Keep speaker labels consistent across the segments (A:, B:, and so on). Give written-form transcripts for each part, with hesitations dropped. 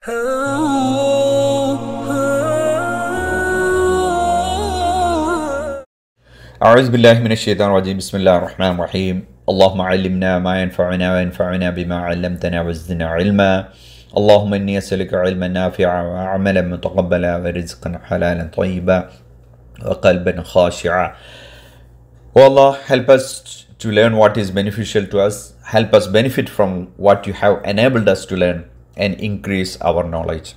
A: أعوذ بالله من الشيطان الرجيم بسم الله الرحمن الرحيم اللهم علمنا ما ينفعنا وانفعنا بما علمتنا وزدنا علما اللهم إني أسألك علما نافعا وعملا متقبلا ورزقا حلالا طيبا وقلبا خاشعا. Oh Allah, help us to learn what is beneficial to us, help us benefit from what you have enabled us to learn and increase our knowledge.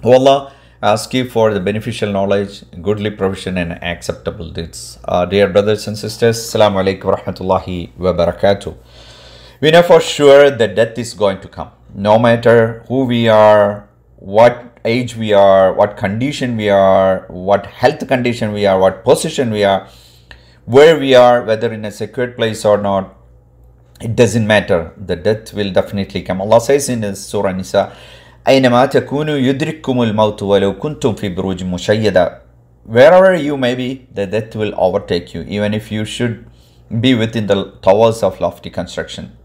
A: Oh Allah, ask you for the beneficial knowledge, goodly provision and acceptable deeds. Dear brothers and sisters, Assalamu alaikum wa rahmatullahi wa barakatuh. We know for sure that death is going to come. No matter who we are, what age we are, what condition we are, what health condition we are, what position we are, where we are, whether in a secured place or not, it doesn't matter. The death will definitely come. Allah says in the Surah Nisa, أَيْنَمَا تَكُونُوا يُدْرِكُّمُ الْمَوْتُ وَلَوْ كُنْتُمْ فِي بُرُوجٍ مُشَيَّدَةٍ. Wherever you may be, the death will overtake you, even if you should be within the towers of lofty construction.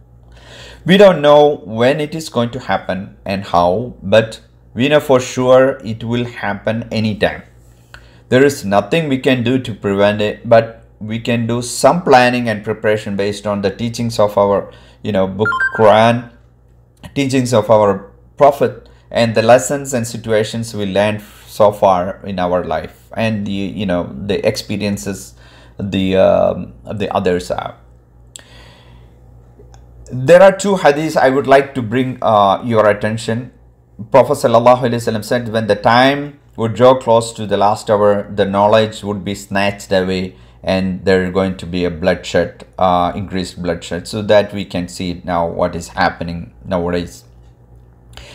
A: We don't know when it is going to happen and how, but we know for sure it will happen anytime. There is nothing we can do to prevent it, but we can do some planning and preparation based on the teachings of our, book Quran, teachings of our Prophet, and the lessons and situations we learned so far in our life, and the experiences the others have. There are two hadiths I would like to bring your attention. Prophet sallallahu alaihi wasallam said, when the time would draw close to the last hour, the knowledge would be snatched away and there is going to be a bloodshed, increased bloodshed, so that we can see now what is happening nowadays.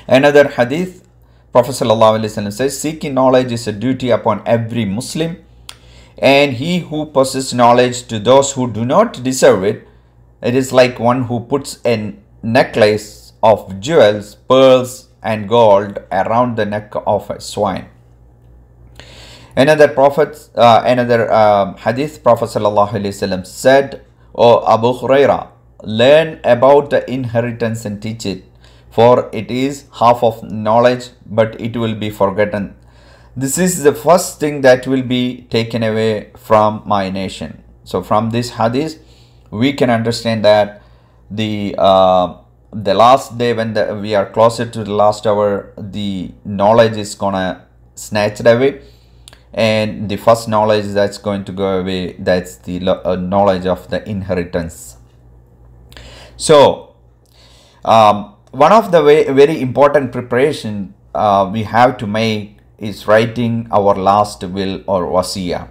A: Another hadith, Prophet sallallahu alaihi wasallam says, seeking knowledge is a duty upon every Muslim, and he who possesses knowledge to those who do not deserve it, it is like one who puts a necklace of jewels, pearls and gold around the neck of a swine. Another hadith, Prophet sallallahu alaihi wasallam said, O Abu Huraira, learn about the inheritance and teach it, for it is half of knowledge, but it will be forgotten. This is the first thing that will be taken away from my nation. So from this hadith, we can understand that the last day, when we are closer to the last hour, the knowledge is gonna snatch it away, and the first knowledge that's going to go away, that's the knowledge of the inheritance. So one of the very important preparation we have to make is writing our last will or wasiyah.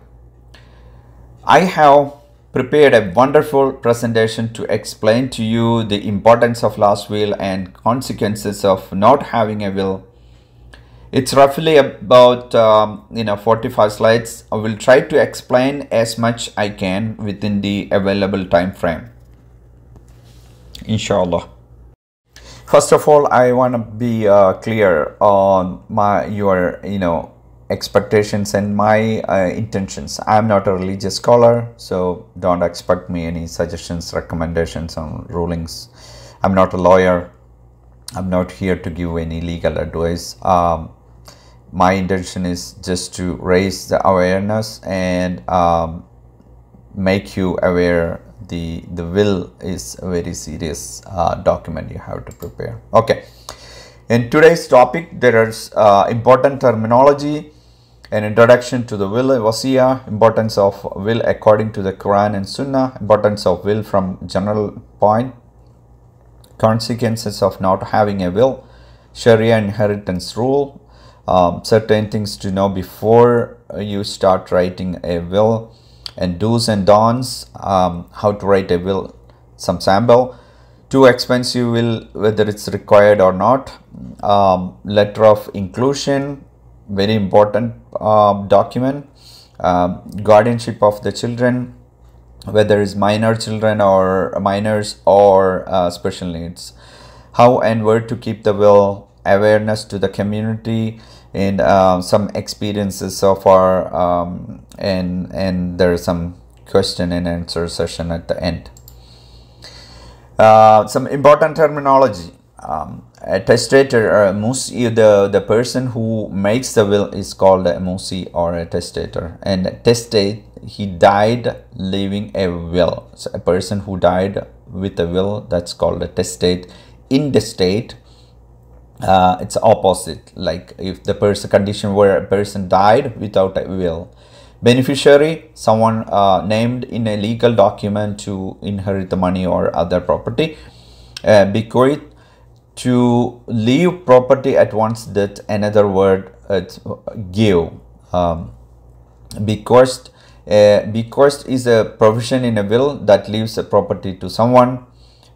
A: I have prepared a wonderful presentation to explain to you the importance of last will and consequences of not having a will. It's roughly about 45 slides. I will try to explain as much I can within the available time frame, inshallah. First of all, I want to be clear on your expectations and my intentions. I am not a religious scholar, so don't expect me any suggestions, recommendations on rulings. I'm not a lawyer. I'm not here to give any legal advice. My intention is just to raise the awareness and make you aware the will is a very serious document you have to prepare. Okay, in today's topic there is important terminology, an introduction to the will, wasiyah, importance of will according to the Quran and Sunnah, importance of will from general point, consequences of not having a will, Sharia inheritance rule, certain things to know before you start writing a will, and do's and don'ts, how to write a will, some sample, too expensive will, whether it's required or not, letter of inclusion, very important document, guardianship of the children, whether it's minor children or minors or special needs, how and where to keep the will, awareness to the community, and some experiences so far, and there is some question and answer session at the end. Some important terminology. a testator or a musi, the person who makes the will is called a musi or a testator. And testate, he died leaving a will. So a person who died with a will, that's called a testate. Intestate, it's opposite, like if the person condition where a person died without a will. Beneficiary, someone named in a legal document to inherit the money or other property. Bequeath, to leave property at one's death. Another word, it's give. Bequest, bequest is a provision in a will that leaves a property to someone.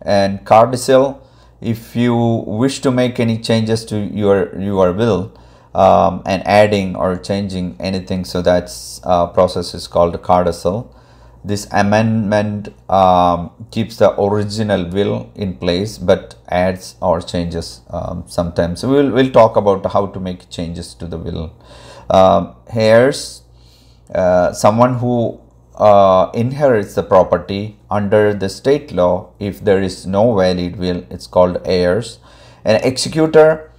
A: And codicil, if you wish to make any changes to your will, and adding or changing anything, so that's process is called codicil. This amendment keeps the original will in place but adds or changes sometimes. So we'll talk about how to make changes to the will. Heirs, someone who inherits the property under the state law. If there is no valid will, it's called heirs. An executor,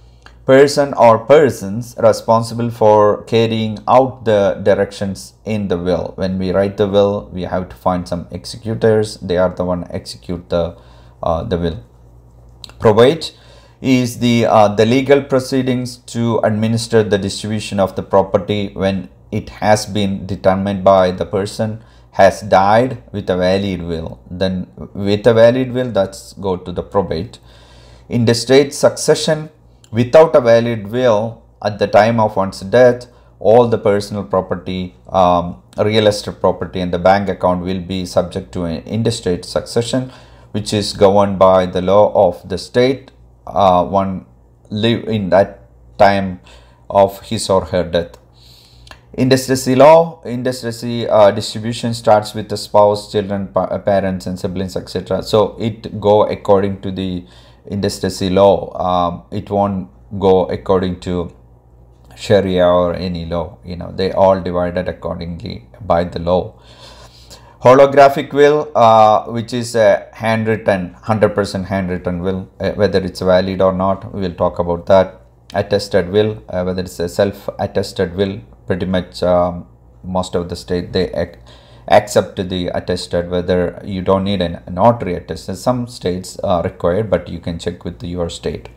A: person or persons responsible for carrying out the directions in the will. When we write the will, we have to find some executors. They are the one execute the will. Probate is the legal proceedings to administer the distribution of the property when it has been determined by the person has died with a valid will. Then with a valid will, that's go to the probate. In the state succession, without a valid will at the time of one's death, all the personal property, real estate property and the bank account will be subject to an intestate succession, which is governed by the law of the state one live in that time of his or her death. Intestacy law, intestacy distribution starts with the spouse, children, parents and siblings, etc. So it go according to the intestacy law. It won't go according to Sharia or any law. You know, they all divided accordingly by the law. Holographic will, which is a handwritten, 100% handwritten will, whether it's valid or not, we will talk about that. Attested will, whether it's a self-attested will, pretty much most of the state they accept the attested, whether you don't need a notary attested. Some states are required, but you can check with your state.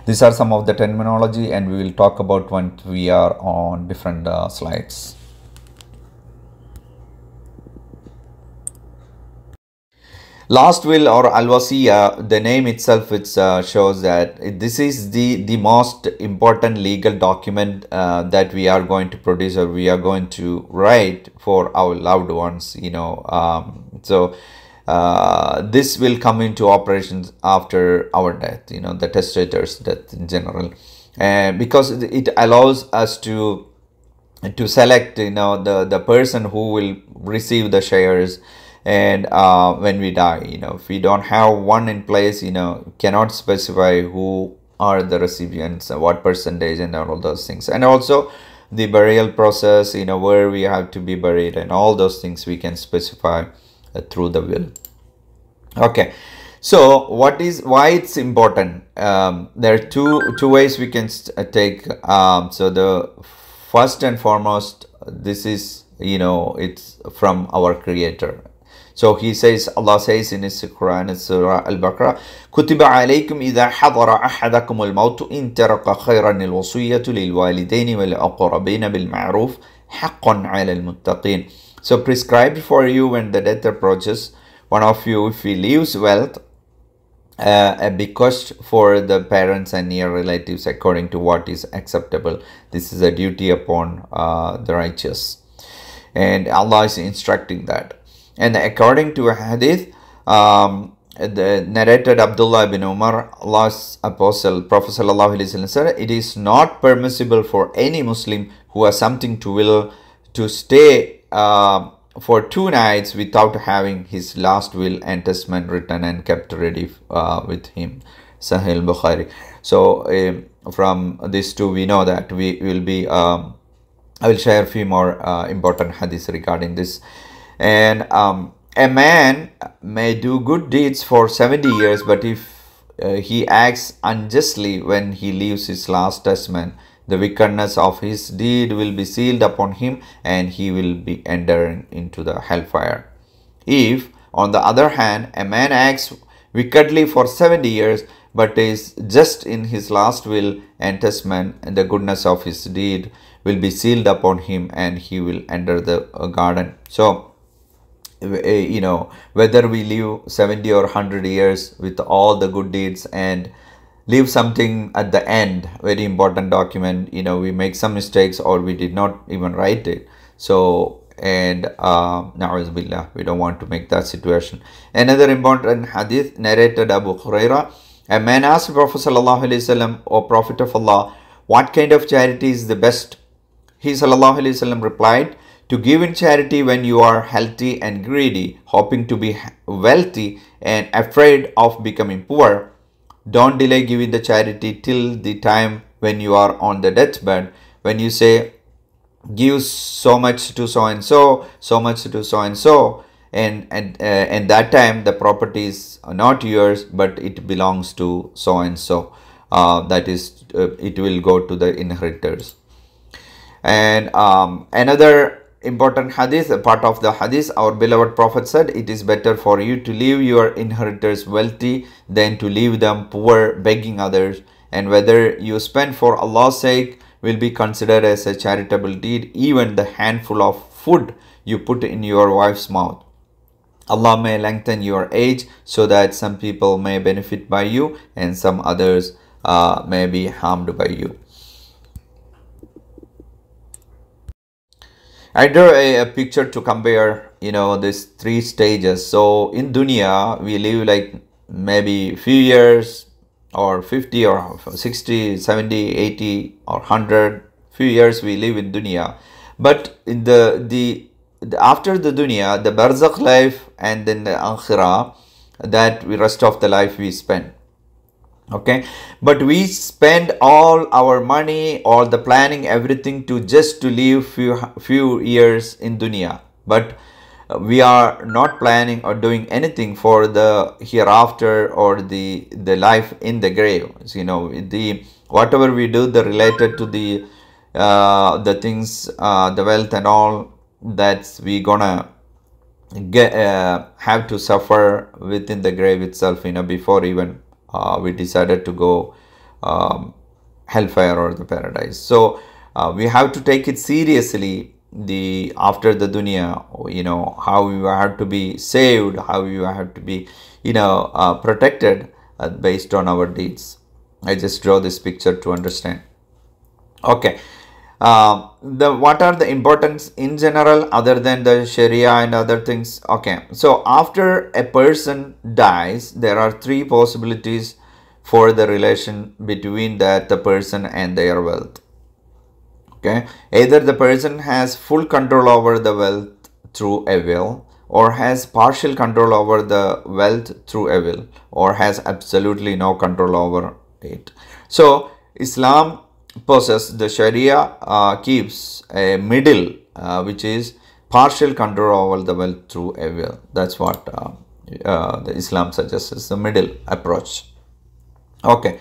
A: These are some of the terminology, and we will talk about when we are on different slides. Last will or al-wasiya, the name itself, it shows that this is the most important legal document that we are going to produce or we are going to write for our loved ones, you know. This will come into operations after our death, you know, the testator's death in general, because it allows us to select, you know, the person who will receive the shares. And when we die, you know, if we don't have one in place, you know, cannot specify who are the recipients, what percentage and all those things. And also the burial process, you know, where we have to be buried and all those things we can specify through the will. Okay, so why it's important? There are two ways we can take. So the first and foremost, this is, you know, it's from our Creator. So he says, Allah says in his Quran, Surah Al-Baqarah, كُتِبَ عَلَيْكُمْ إِذَا حَضَرَ أَحَدَكُمُ الْمَوْتُ إِن تَرَكَ خَيْرًا الْوَصِيَّةُ لِلْوَالِدَيْنِ وَالْأَقْرَبِينَ بِالْمَعْرُوفِ حَقًّا عَلَى الْمُتَّقِينَ. So prescribed for you when the death approaches, one of you, if he leaves wealth, a bequest for the parents and near relatives according to what is acceptable. This is a duty upon the righteous. And Allah is instructing that. And according to a hadith, the narrated Abdullah ibn Umar, Allah's apostle, Prophet sallallahu alaihi wasallam said, it is not permissible for any Muslim who has something to will to stay for 2 nights without having his last will and testament written and kept ready with him. Sahih Bukhari. So from these two, we know that we will be. I will share a few more important hadiths regarding this. And a man may do good deeds for 70 years, but if he acts unjustly when he leaves his last testament, the wickedness of his deed will be sealed upon him, and he will be entered into the hellfire. If, on the other hand, a man acts wickedly for 70 years, but is just in his last will and testament, and the goodness of his deed will be sealed upon him, and he will enter the garden. So, whether we live 70 or 100 years with all the good deeds and leave something at the end, very important document, we make some mistakes or we did not even write it. So, and na'uzubillah, we don't want to make that situation. Another important hadith narrated Abu Huraira. A man asked Prophet sallallahu alaihi wasallam, "O Prophet of Allah, what kind of charity is the best?" He sallallahu alaihi wasallam replied, "To give in charity when you are healthy and greedy, hoping to be wealthy and afraid of becoming poor. Don't delay giving the charity till the time when you are on the deathbed. When you say, give so much to so and so, so much to so and so, and that time the property is not yours, but it belongs to so and so. That is, it will go to the inheritors." And another important hadith, a part of the hadith, our beloved Prophet said, "It is better for you to leave your inheritors wealthy than to leave them poor, begging others. And whether you spend for Allah's sake will be considered as a charitable deed, even the handful of food you put in your wife's mouth. Allah may lengthen your age so that some people may benefit by you and some others may be harmed by you." I drew a picture to compare, these three stages. So in dunya, we live like maybe few years, or 50 or 60, 70, 80 or 100, few years we live in dunya. But in the after the dunya, the barzakh life and then the akhirah, that rest of the life we spend. Okay, but we spend all our money, all the planning, everything to just to live few years in dunya, but we are not planning or doing anything for the hereafter or the life in the grave. So, the whatever we do, the related to the things, the wealth and all, that's we gonna get have to suffer within the grave itself, before even we decided to go hellfire or the paradise. So we have to take it seriously, the after the dunya, how we have to be saved, how we have to be protected based on our deeds. I just draw this picture to understand. Okay, what are the importance in general other than the Sharia and other things? Okay, so after a person dies, there are three possibilities for the relation between the person and their wealth. Okay, either the person has full control over the wealth through a will, or has partial control over the wealth through a will, or has absolutely no control over it. So Islam possesses, the Sharia keeps a middle, which is partial control over the wealth through a will. That's what the Islam suggests is the middle approach. Okay,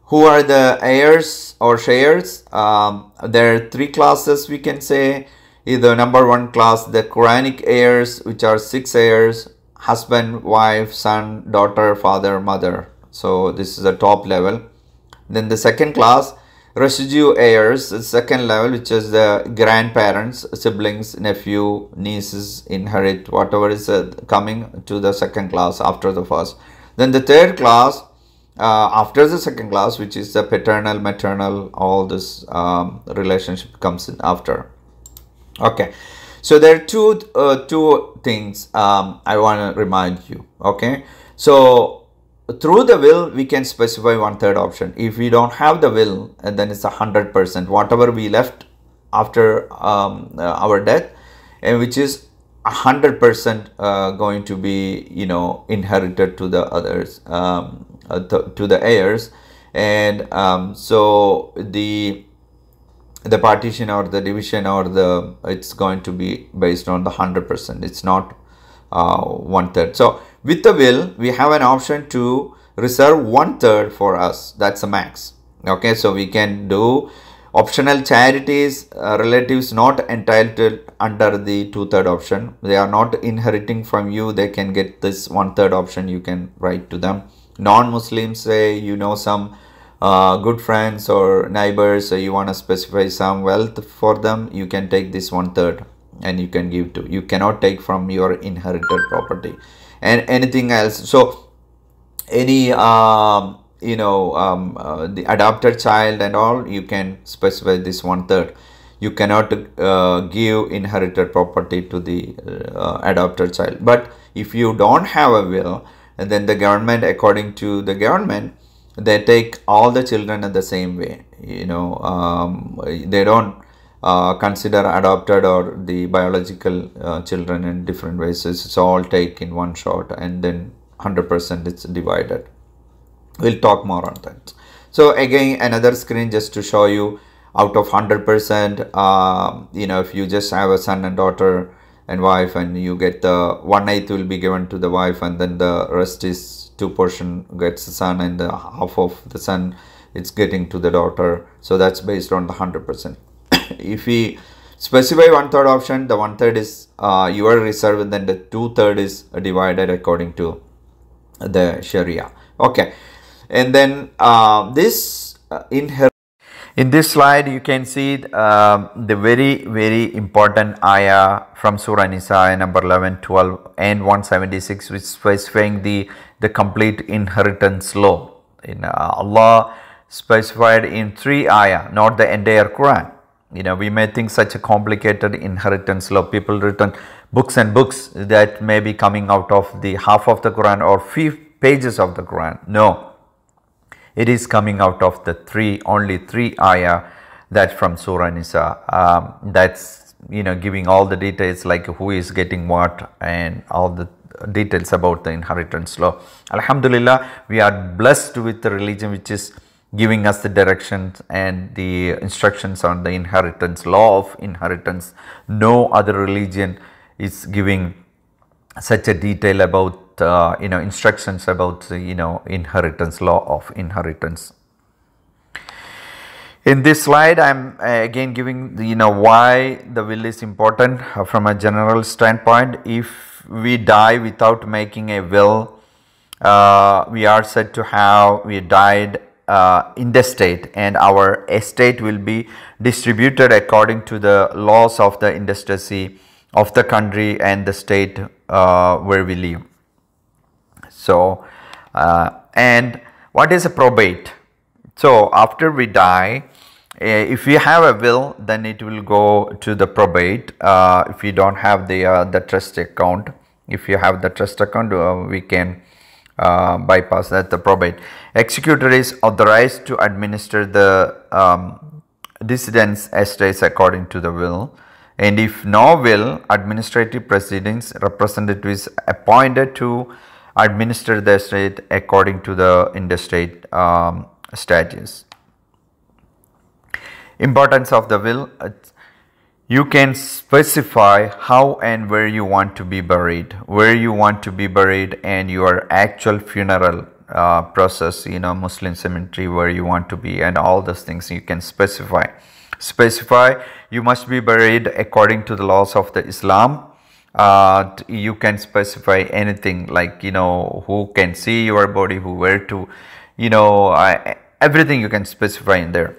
A: who are the heirs or shares? There are three classes we can say. Either number one class, the Quranic heirs, which are 6 heirs: husband, wife, son, daughter, father, mother. So this is the top level. Then the second class, residue heirs, the second level, which is the grandparents, siblings, nephew, nieces, inherit whatever is coming to the second class after the first. Then the third class, after the second class, which is the paternal, maternal, all this relationship comes in after. Okay, so there are two things I want to remind you. Okay, so through the will we can specify 1/3 option. If we don't have the will, and then it's 100%, whatever we left after our death, and which is 100% going to be inherited to the others, to the heirs. And so the partition or the division or it's going to be based on the 100%. It's not 1/3. So with the will, we have an option to reserve 1/3 for us. That's the max. Okay, so we can do optional charities, relatives not entitled under the 2/3 option. They are not inheriting from you. They can get this 1/3 option. You can write to them. Non-Muslims, say you know some good friends or neighbors, so you want to specify some wealth for them, you can take this 1/3 and you can give to. You cannot take from your inherited property and anything else. So any the adopted child and all, you can specify this 1/3. You cannot give inherited property to the adopted child. But if you don't have a will, and then the government, according to the government, they take all the children in the same way. They don't consider adopted or the biological children in different ways. It's all take in one shot, and then 100% it's divided. We'll talk more on that. So again, another screen just to show you, out of 100%, if you just have a son and daughter and wife, and you get the 1/8 will be given to the wife, and then the rest is 2% gets the son, and the half of the son it's getting to the daughter. So that's based on the 100%. If we specify 1/3 option, the 1/3 is your reserve, and then the 2/3 is divided according to the Sharia. Okay, and then this in this slide you can see the very important ayah from Surah Nisa, number 11, 12 and 176, which is specifying the complete inheritance law. Allah specified in 3 ayah, not the entire Quran. We may think such a complicated inheritance law. People written books and books that may be coming out of the half of the Quran or few pages of the Quran. No, it is coming out of the only 3 ayah that from Surah Nisa. That's giving all the details, like who is getting what and all the details about the inheritance law. Alhamdulillah, we are blessed with the religion which is giving us the directions and the instructions on the inheritance, law of inheritance. No other religion is giving such a detail about instructions about inheritance, law of inheritance. In this slide, I'm again giving why the will is important from a general standpoint. If we die without making a will, we are said to have we died intestate, and our estate will be distributed according to the laws of the intestacy of the country and the state where we live. So and what is a probate? So after we die, if we have a will, then it will go to the probate. If we don't have the trust account, if you have the trust account, we can bypass that, the probate. Executor is authorized to administer the decedent's estates according to the will, and if no will, administrative proceedings, representative is appointed to administer the estate according to the intestate statutes. Importance of the will: you can specify how and where you want to be buried, and your actual funeral process, Muslim cemetery where you want to be, and all those things you can specify. You must be buried according to the laws of the Islam. You can specify anything, like who can see your body, where to, everything you can specify in there.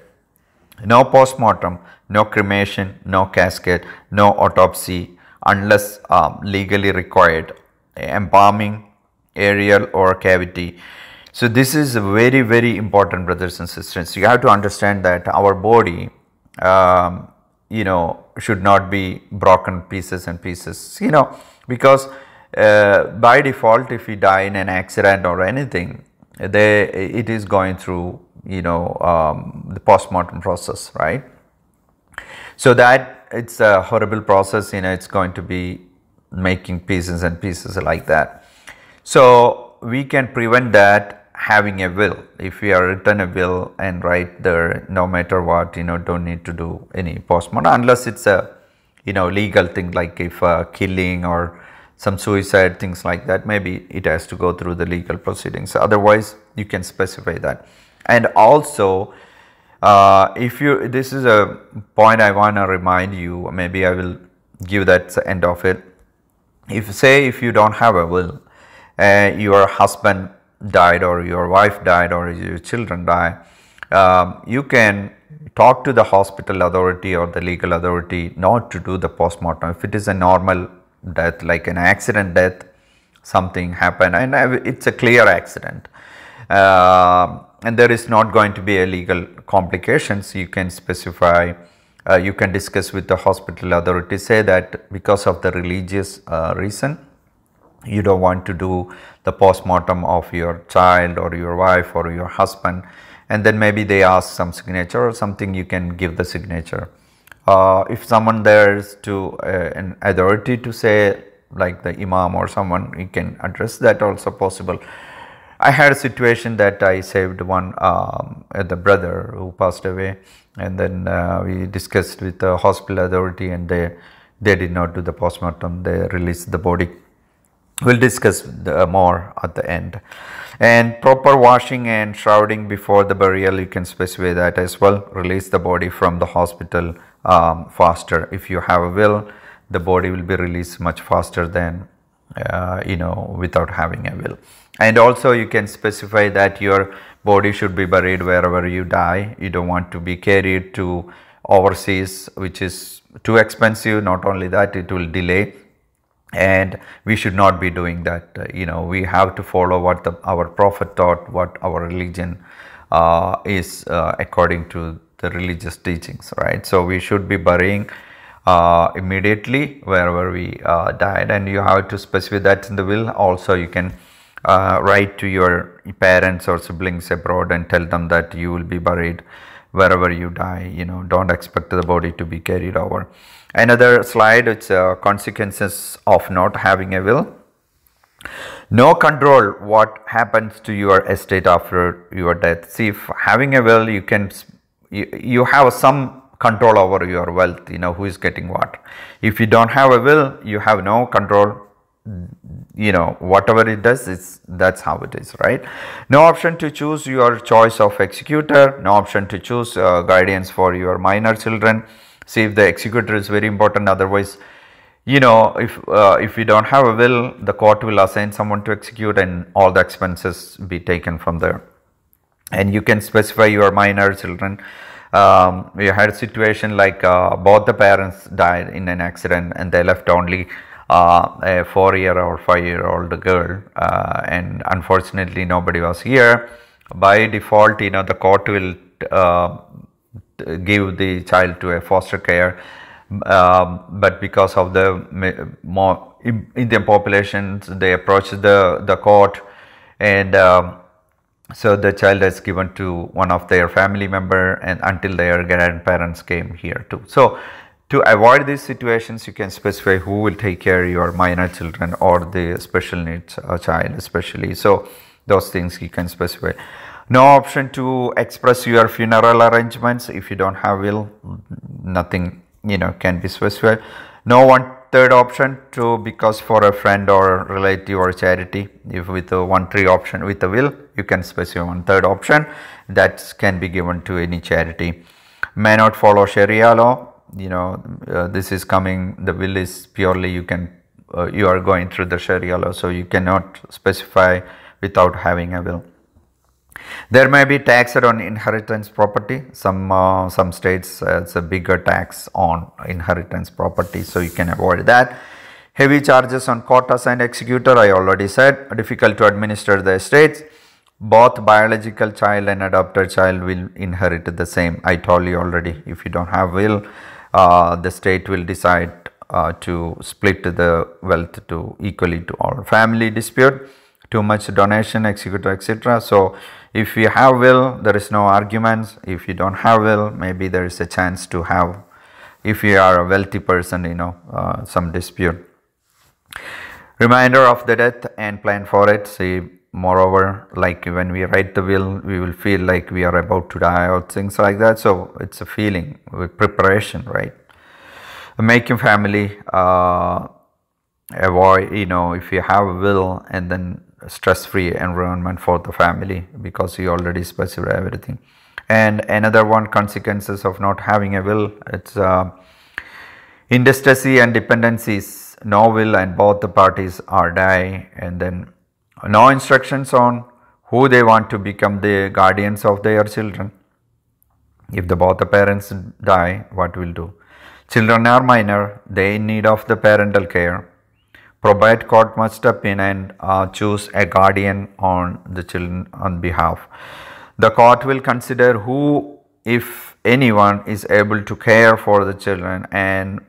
A: No postmortem, no cremation, no casket, no autopsy unless legally required, embalming, aerial or cavity. So this is very important, brothers and sisters. You have to understand that our body should not be broken pieces and pieces, because by default, if we die in an accident or anything, it is going through the postmortem process, right? So that it's a horrible process, it's going to be making pieces and pieces like that. So we can prevent that having a will. If we are written a will and write there, no matter what, don't need to do any postmortem unless it's a legal thing, like if killing or some suicide, things like that, maybe it has to go through the legal proceedings. Otherwise, you can specify that. And also, if you, this is a point I want to remind you, maybe I will give that the end of it. If you don't have a will, your husband died or your wife died or your children die, you can talk to the hospital authority or the legal authority not to do the postmortem. If it is a normal death, like an accident death, something happened and it's a clear accident, and there is not going to be a legal complications, you can specify, you can discuss with the hospital authority, say that because of the religious reason, you don't want to do the postmortem of your child or your wife or your husband, and then maybe they ask some signature or something, you can give the signature. If someone there is to an authority to say, like the imam or someone, you can address that also possible. I had a situation that I saved one the brother who passed away, and then we discussed with the hospital authority, and they did not do the postmortem, they released the body. We'll discuss more at the end. And proper washing and shrouding before the burial, you can specify that as well. Release the body from the hospital faster. If you have a will, the body will be released much faster than without having a will. And also you can specify that your body should be buried wherever you die. You don't want to be carried to overseas, which is too expensive. Not only that, it will delay, and we should not be doing that. We have to follow what our prophet taught, what our religion is according to the religious teachings, right? So we should be burying immediately wherever we died, and you have to specify that in the will. Also, you can write to your parents or siblings abroad and tell them that you will be buried wherever you die. Don't expect the body to be carried over. Another slide, it's consequences of not having a will. No control what happens to your estate after your death. See, if having a will, you have some control over your wealth, who is getting what. If you don't have a will, you have no control. Whatever it does, that's how it is, right? No option to choose your choice of executor. No option to choose guardians for your minor children. See, if the executor is very important. Otherwise, if you don't have a will, the court will assign someone to execute, and all the expenses be taken from there. And you can specify your minor children. We had a situation like both the parents died in an accident, and they left only a 4-year or 5-year-old girl, and unfortunately nobody was here. By default, the court will give the child to a foster care, but because of the more Indian populations, they approach the court, and so the child is given to one of their family member, and until their grandparents came here too. So to avoid these situations, you can specify who will take care of your minor children or the special needs child especially. So those things you can specify. No option to express your funeral arrangements. If you don't have will, nothing can be specified. No 1/3 option to, because for a friend or relative or charity. If with a 1/3 option with a will, you can specify 1/3 option that can be given to any charity. May not follow Sharia law. This is coming, the will is purely you are going through the Sharia law, so you cannot specify without having a will. There may be tax on inheritance property. Some states it's a bigger tax on inheritance property, so you can avoid that. Heavy charges on court assigned executor, I already said. Difficult to administer the estates. Both biological child and adopted child will inherit the same. I told you already, if you don't have will, the state will decide to split the wealth to equally to all. Family dispute, too much donation, executor, etc. So if you have will, there is no arguments. If you don't have will, maybe there is a chance to have, if you are a wealthy person, some dispute. Reminder of the death and plan for it. See, moreover, like when we write the will, we will feel like we are about to die or things like that. So it's a feeling with preparation, right? Making family avoid, if you have a will, and then stress-free environment for the family, because you already specified everything. And another one consequences of not having a will, it's intestacy and dependencies, no will and both the parties are die, and then no instructions on who they want to become the guardians of their children. If both the parents die, what will do? Children are minor, they in need of the parental care. Probate court must step in and choose a guardian on the children on behalf. The court will consider who, if anyone, is able to care for the children, and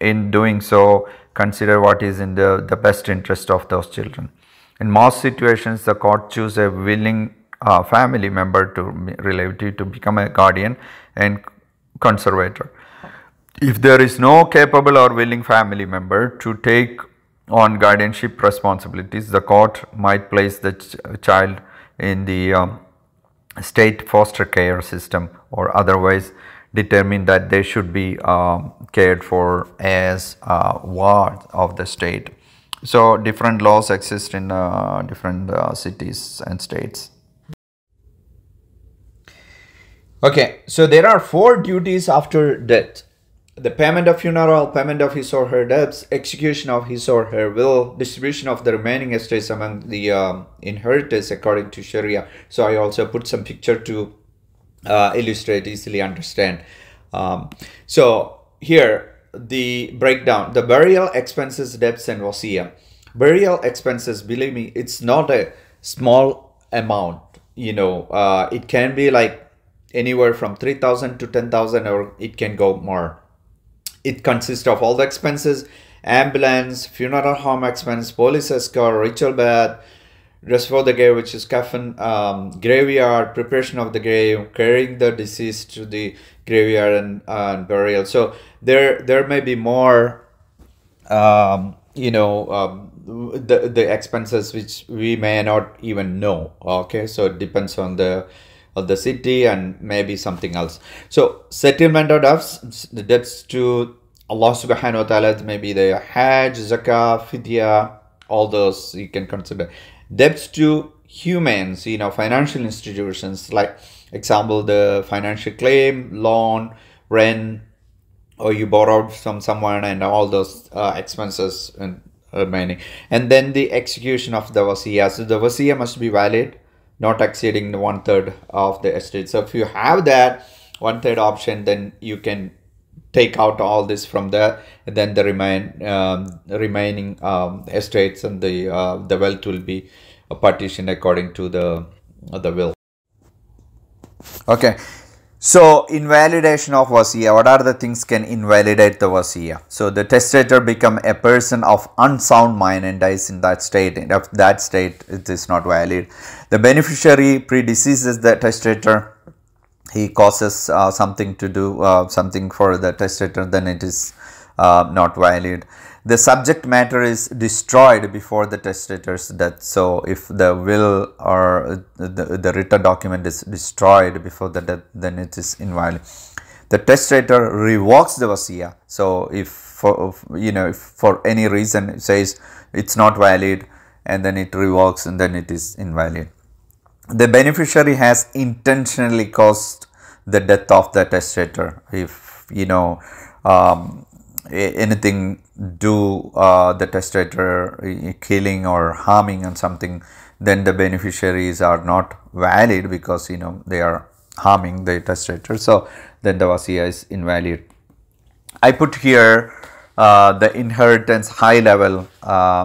A: in doing so consider what is in the best interest of those children. In most situations, the court choose a willing family member to relative to become a guardian and conservator. If there is no capable or willing family member to take on guardianship responsibilities, the court might place the child in the state foster care system, or otherwise determine that they should be cared for as ward of the state. So different laws exist in different cities and states. Okay, so there are 4 duties after death: the payment of funeral, payment of his or her debts, execution of his or her will, distribution of the remaining estates among the inheritors according to Sharia. So I also put some picture to illustrate, easily understand. So here the breakdown: the burial expenses, debts, and wasiya. Burial expenses, believe me, it's not a small amount. It can be like anywhere from 3,000 to 10,000, or it can go more. It consists of all the expenses: ambulance, funeral home expense, police escort, ritual bath, dress for the grave, which is coffin, graveyard, preparation of the grave, carrying the deceased to the graveyard, and burial. So there may be more, the expenses which we may not even know. Okay, so it depends on the city and maybe something else. So settlement of debts, the debts to Allah subhanahu wa ta'ala, maybe the Hajj, Zakah, Fidya, all those you can consider. Debts to humans, financial institutions, like example, the financial claim, loan, rent, or you borrowed from someone, and all those expenses and remaining. And then the execution of the wasiya. So the wasiya must be valid, not exceeding the 1/3 of the estate. So if you have that 1/3 option, then you can take out all this from there, and then the remaining estates and the wealth will be partitioned according to the will. Okay, so invalidation of wasiya. What are the things can invalidate the wasiya? So the testator become a person of unsound mind and dies in that state. And of that state, it is not valid. The beneficiary predeceases the testator. He causes something to do something for the testator, then it is not valid. The subject matter is destroyed before the testator's death. So if the will or the written document is destroyed before the death, then it is invalid. The testator revokes the wasiya. So if for any reason it says it's not valid, and then it revokes, and then it is invalid. The beneficiary has intentionally caused the death of the testator. If anything do the testator killing or harming and something, then the beneficiaries are not valid, because they are harming the testator. So then the wasiya is invalid. I put here the inheritance high level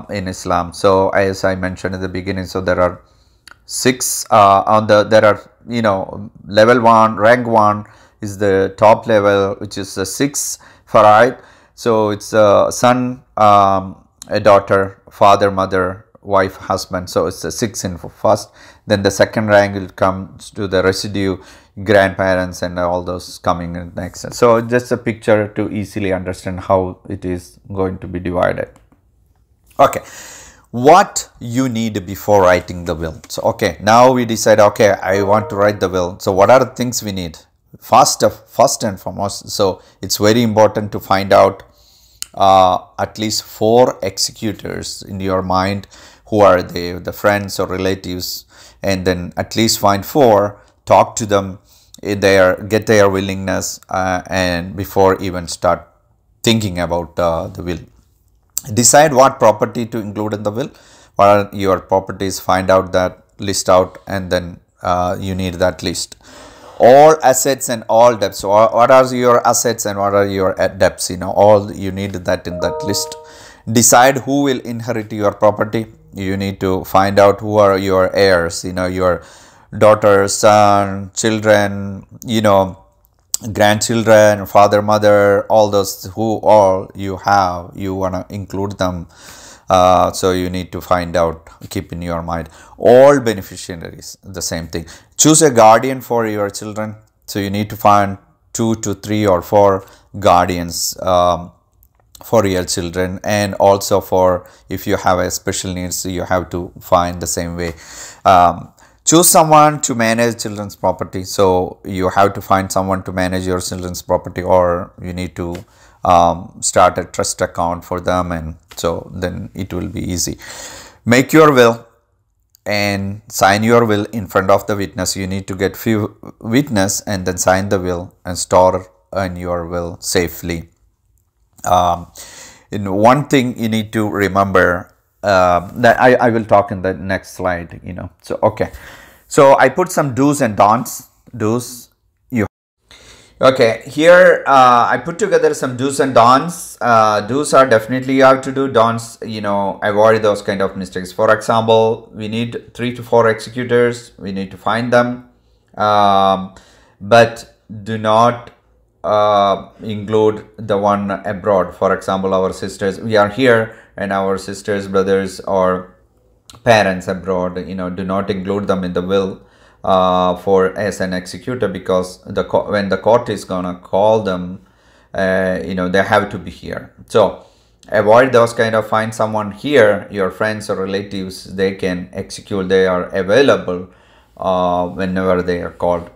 A: in Islam. So as I mentioned in the beginning, so there are 6 there are level 1, rank 1 is the top level, which is the 6 faraid. So it's a son, a daughter, father, mother, wife, husband. So it's the 6 in first. Then the second rank will come to the residue, grandparents, and all those coming in next. So just a picture to easily understand how it is going to be divided. Okay, what you need before writing the will. So okay, now we decide, okay, I want to write the will. So what are the things we need? First and foremost, so it's very important to find out at least 4 executors in your mind. Who are they? The friends or relatives, and then at least find 4, talk to them, get their willingness, and before even start thinking about the will. Decide what property to include in the will. What are your properties? Find out that, list out, and then you need that list. All assets and all debts. So what are your assets and what are your debts? All you need that in that list. Decide who will inherit your property. You need to find out who are your heirs. Your daughter, son, children, grandchildren, father, mother, all those who all you have, you want to include them. So you need to find out, keep in your mind. All beneficiaries, the same thing. Choose a guardian for your children. So you need to find 2 to 3 or 4 guardians for your children, and also for if you have a special needs, you have to find the same way. Choose someone to manage children's property. So you have to find someone to manage your children's property, or you need to start a trust account for them, and so then it will be easy. Make your will and sign your will in front of the witness. You need to get few witness and then sign the will and store in your will safely. In one thing you need to remember, that I will talk in the next slide, so okay, so I put some do's and don'ts. Okay, here I put together some do's and don'ts. Do's are definitely you have to do. Don'ts, avoid those kind of mistakes. For example, we need 3 to 4 executors. We need to find them, but do not include the one abroad. For example, our sisters, we are here, and our sisters, brothers, or parents abroad, do not include them in the will for as an executor, because when the court is gonna call them, they have to be here. So avoid those kind of, find someone here, your friends or relatives, they can execute, they are available whenever they are called.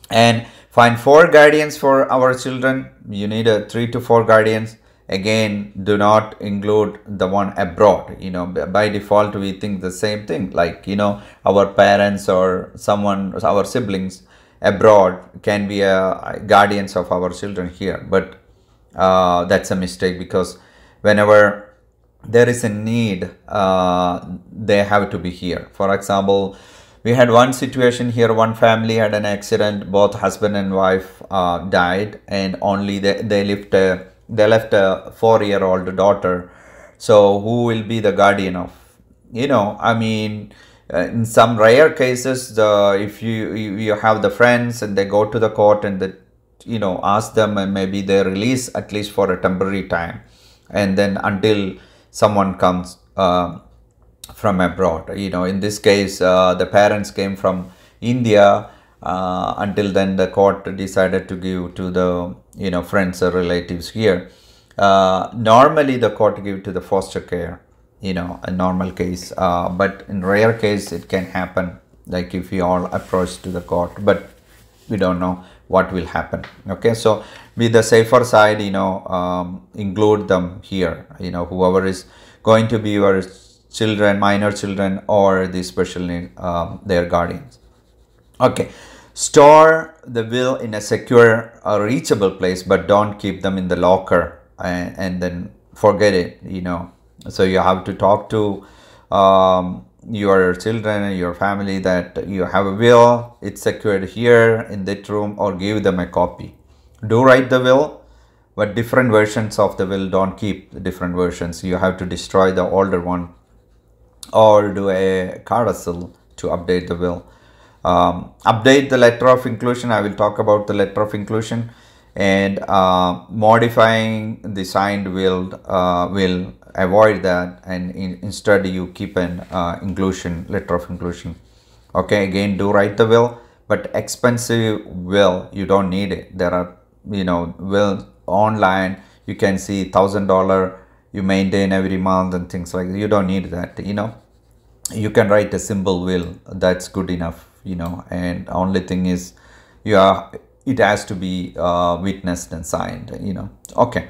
A: And find 4 guardians for our children. You need 3 to 4 guardians. Again, do not include the one abroad. By default we think the same thing, like our parents or someone, our siblings abroad can be guardians of our children here, but that's a mistake, because whenever there is a need, they have to be here. For example, we had one situation here. One family had an accident. Both husband and wife died, and only they left a 4-year-old daughter. So who will be the guardian of? In some rare cases, if you have the friends and they go to the court and they ask them, and maybe they release at least for a temporary time, and then until someone comes from abroad. In this case, the parents came from India. Until then, the court decided to give to the friends or relatives here. Normally the court give to the foster care, a normal case, but in rare case it can happen, like if we all approach to the court, but we don't know what will happen. Okay, so be the safer side, include them here, whoever is going to be your children, minor children, or the special need, their guardians. Okay, store the will in a secure, reachable place, but don't keep them in the locker and then forget it. So you have to talk to your children and your family that you have a will, it's secured here in that room, or give them a copy. Do write the will, but different versions of the will, don't keep the different versions. You have to destroy the older one, or do a codicil to update the will. Update the letter of inclusion. I will talk about the letter of inclusion. And modifying the signed will avoid that, and instead you keep an inclusion, letter of inclusion. Okay, again, do write the will, but expensive will, you don't need it. There are will online, you can see $1,000 you maintain every month and things like that. You don't need that. You can write a simple will, that's good enough. And only thing is it has to be witnessed and signed. Okay,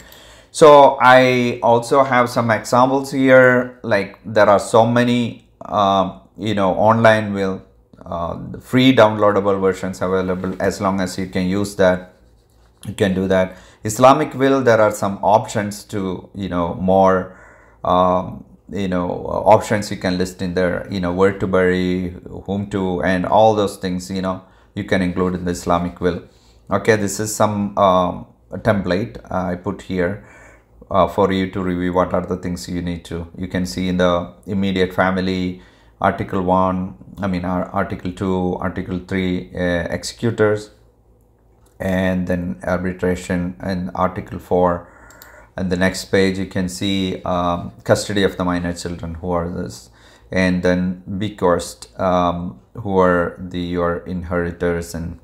A: So I also have some examples here, like there are so many online will free downloadable versions available. As long as you can use that, you can do that. Islamic will, there are some options to more options you can list in there, where to bury, whom to, and all those things you can include in the Islamic will. Okay, this is some template I put here for you to review what are the things you can see in the immediate family, article 1, article 2, article 3, executors, and then arbitration, and article 4. And the next page you can see custody of the minor children, who are this, and then bequest, who are your inheritors, and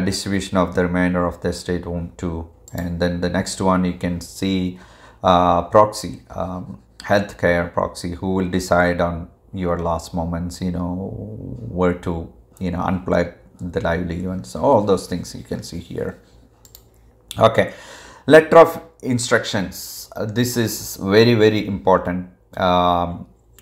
A: distribution of the remainder of the estate, whom to. And then the next one you can see proxy, healthcare proxy, who will decide on your last moments, where to unplug the lively ones. All those things you can see here. Okay, letter of instructions. This is very, very important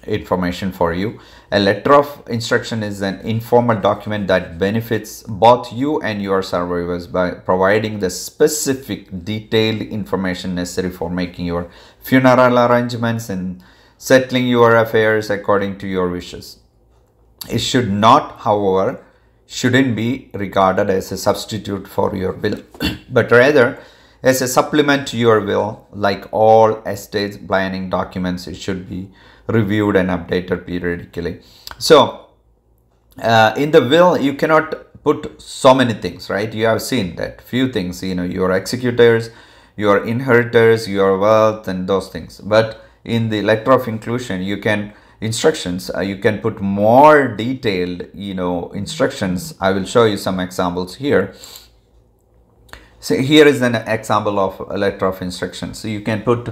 A: information for you. A letter of instruction is an informal document that benefits both you and your survivors by providing the specific detailed information necessary for making your funeral arrangements and settling your affairs according to your wishes. It should not, however, shouldn't be regarded as a substitute for your will, but rather as a supplement to your will. Like all estate planning documents, it should be reviewed and updated periodically. So in the will, you cannot put so many things, right? You have seen that few things, your executors, your inheritors, your wealth, and those things. But in the letter of inclusion, you can instructions, you can put more detailed instructions. I will show you some examples here. So here is an example of a letter of instructions. So you can put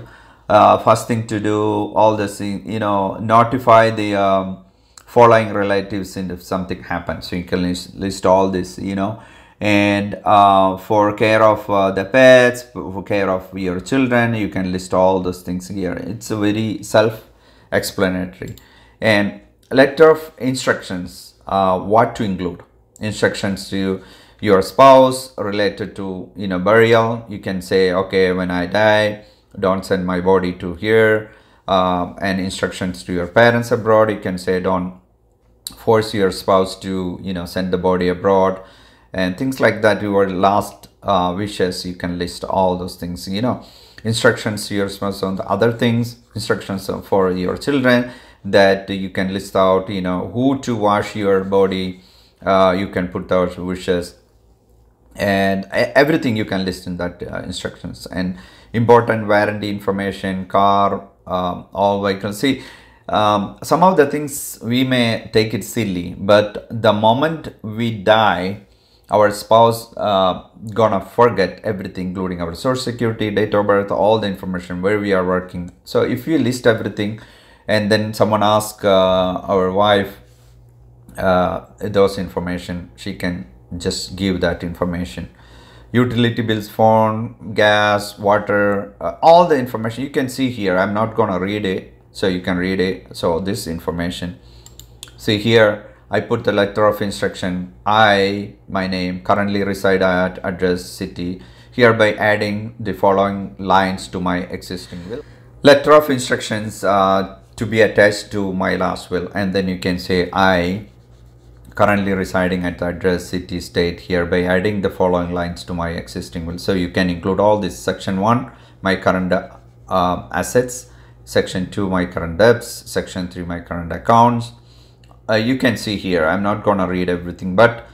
A: first thing to do, all this, notify the following relatives if something happens. So you can list all this, and for care of the pets, for care of your children, you can list all those things here. It's a very self-explanatory. And letter of instructions, what to include. Instructions to your spouse related to burial. You can say, okay, when I die, don't send my body to here. And instructions to your parents abroad, you can say, don't force your spouse to send the body abroad, and things like that. Your last wishes, you can list all those things. Instructions to your spouse on the other things. Instructions for your children, that you can list out who to wash your body. You can put those wishes, and everything you can list in that instructions. And important warranty information, car, all vehicles. See, some of the things we may take it silly, but the moment we die, our spouse gonna forget everything, including our social security, date of birth, all the information, where we are working. So if you list everything, and then someone asks our wife those information, she can just give that information. Utility bills, phone, gas, water, all the information you can see here. I'm not gonna read it, so you can read it. So this information, see here, I put the letter of instruction. My name, currently reside at address, city, hereby adding the following lines to my existing will. Letter of instructions to be attached to my last will. And then you can say, I currently residing at the address, city, state, hereby adding the following lines to my existing will. So you can include all this. Section 1, my current assets. Section 2, my current debts. Section 3, my current accounts. You can see here, I'm not gonna read everything, but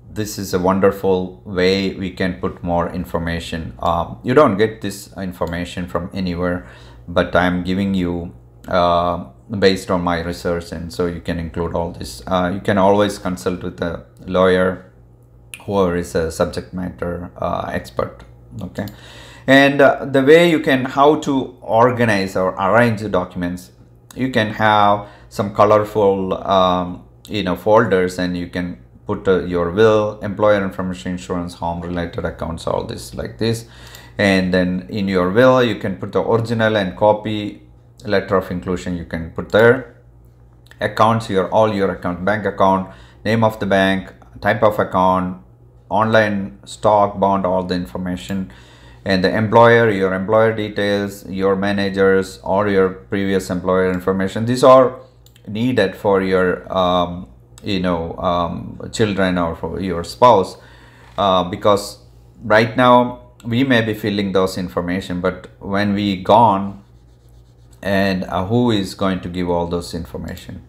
A: this is a wonderful way we can put more information. You don't get this information from anywhere, but I'm giving you based on my research, and so you can include all this. You can always consult with a lawyer, whoever is a subject matter expert. Okay, and the way you can, how to organize or arrange the documents, you can have some colorful folders, and you can put your will, employer information, insurance, home related accounts, all this like this. And then in your will you can put the original and copy letter of inclusion, you can put there. Accounts, all your account, bank account, name of the bank, type of account, online stock, bond, all the information. And the employer, your employer details, your managers or your previous employer information. These are needed for your children or for your spouse, because right now we may be filling those information, but when we gone, and who is going to give all those information?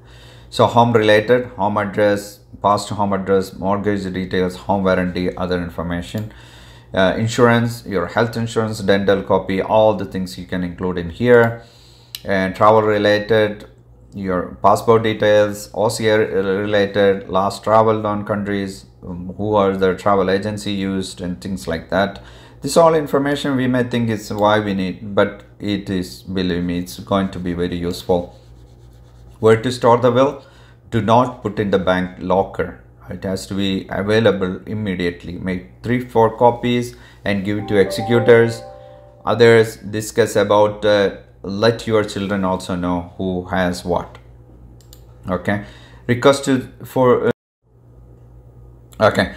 A: So home related, home address, past home address, mortgage details, home warranty, other information. Insurance, your health insurance, dental copy, all the things you can include in here. And travel related, your passport details, OCR related, last traveled on countries, who are the travel agency used, and things like that. This all information we may think is why we need, but it is, believe me, it's going to be very useful. Where to store the will? Do not put in the bank locker. It has to be available immediately. Make 3-4 copies and give it to executors. Others, discuss about, let your children also know who has what. Okay, request for okay,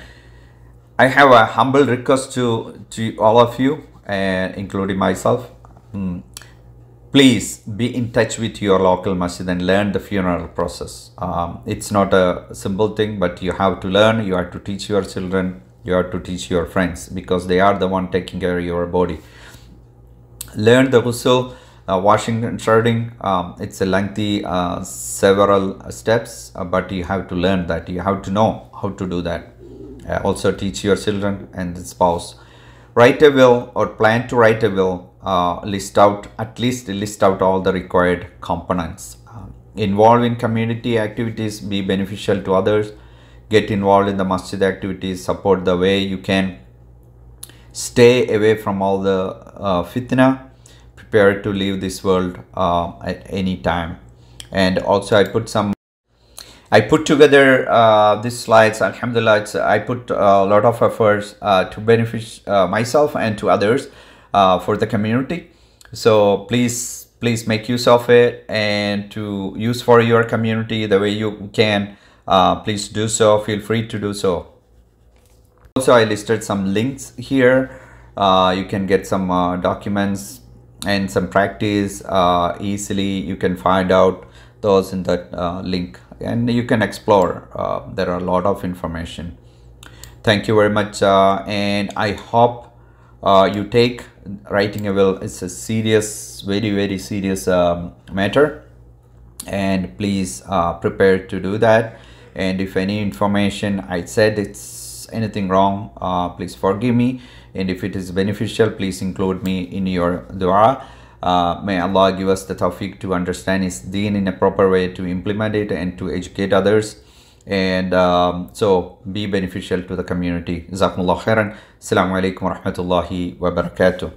A: I have a humble request to all of you, including myself. Please be in touch with your local masjid and learn the funeral process. It's not a simple thing, but you have to learn. You have to teach your children, you have to teach your friends, because they are the one taking care of your body. Learn the ghusl, washing and shrouding. It's a lengthy several steps, but you have to learn that. You have to know how to do that. Also teach your children and the spouse. Write a will or plan to write a will. List out all the required components. Involve in community activities, be beneficial to others, get involved in the masjid activities, support the way you can, stay away from all the fitna, prepare to leave this world at any time. And also I put together these slides. Alhamdulillah, I put a lot of efforts to benefit myself and to others, for the community. So please make use of it, and to use for your community the way you can. Please do so. Feel free to do so. Also, I listed some links here. You can get some documents and some practice easily. You can find out those in that link, and you can explore. There are a lot of information. Thank you very much, and I hope you take writing a will. It's a serious, very serious matter, and please prepare to do that. And if any information I said it's anything wrong, please forgive me, and if it is beneficial, please include me in your dua. May Allah give us the tawfiq to understand His deen in a proper way, to implement it and to educate others, and so be beneficial to the community. Jazakumullah khairan. Assalamu alaikum wa rahmatullahi wa barakatuh.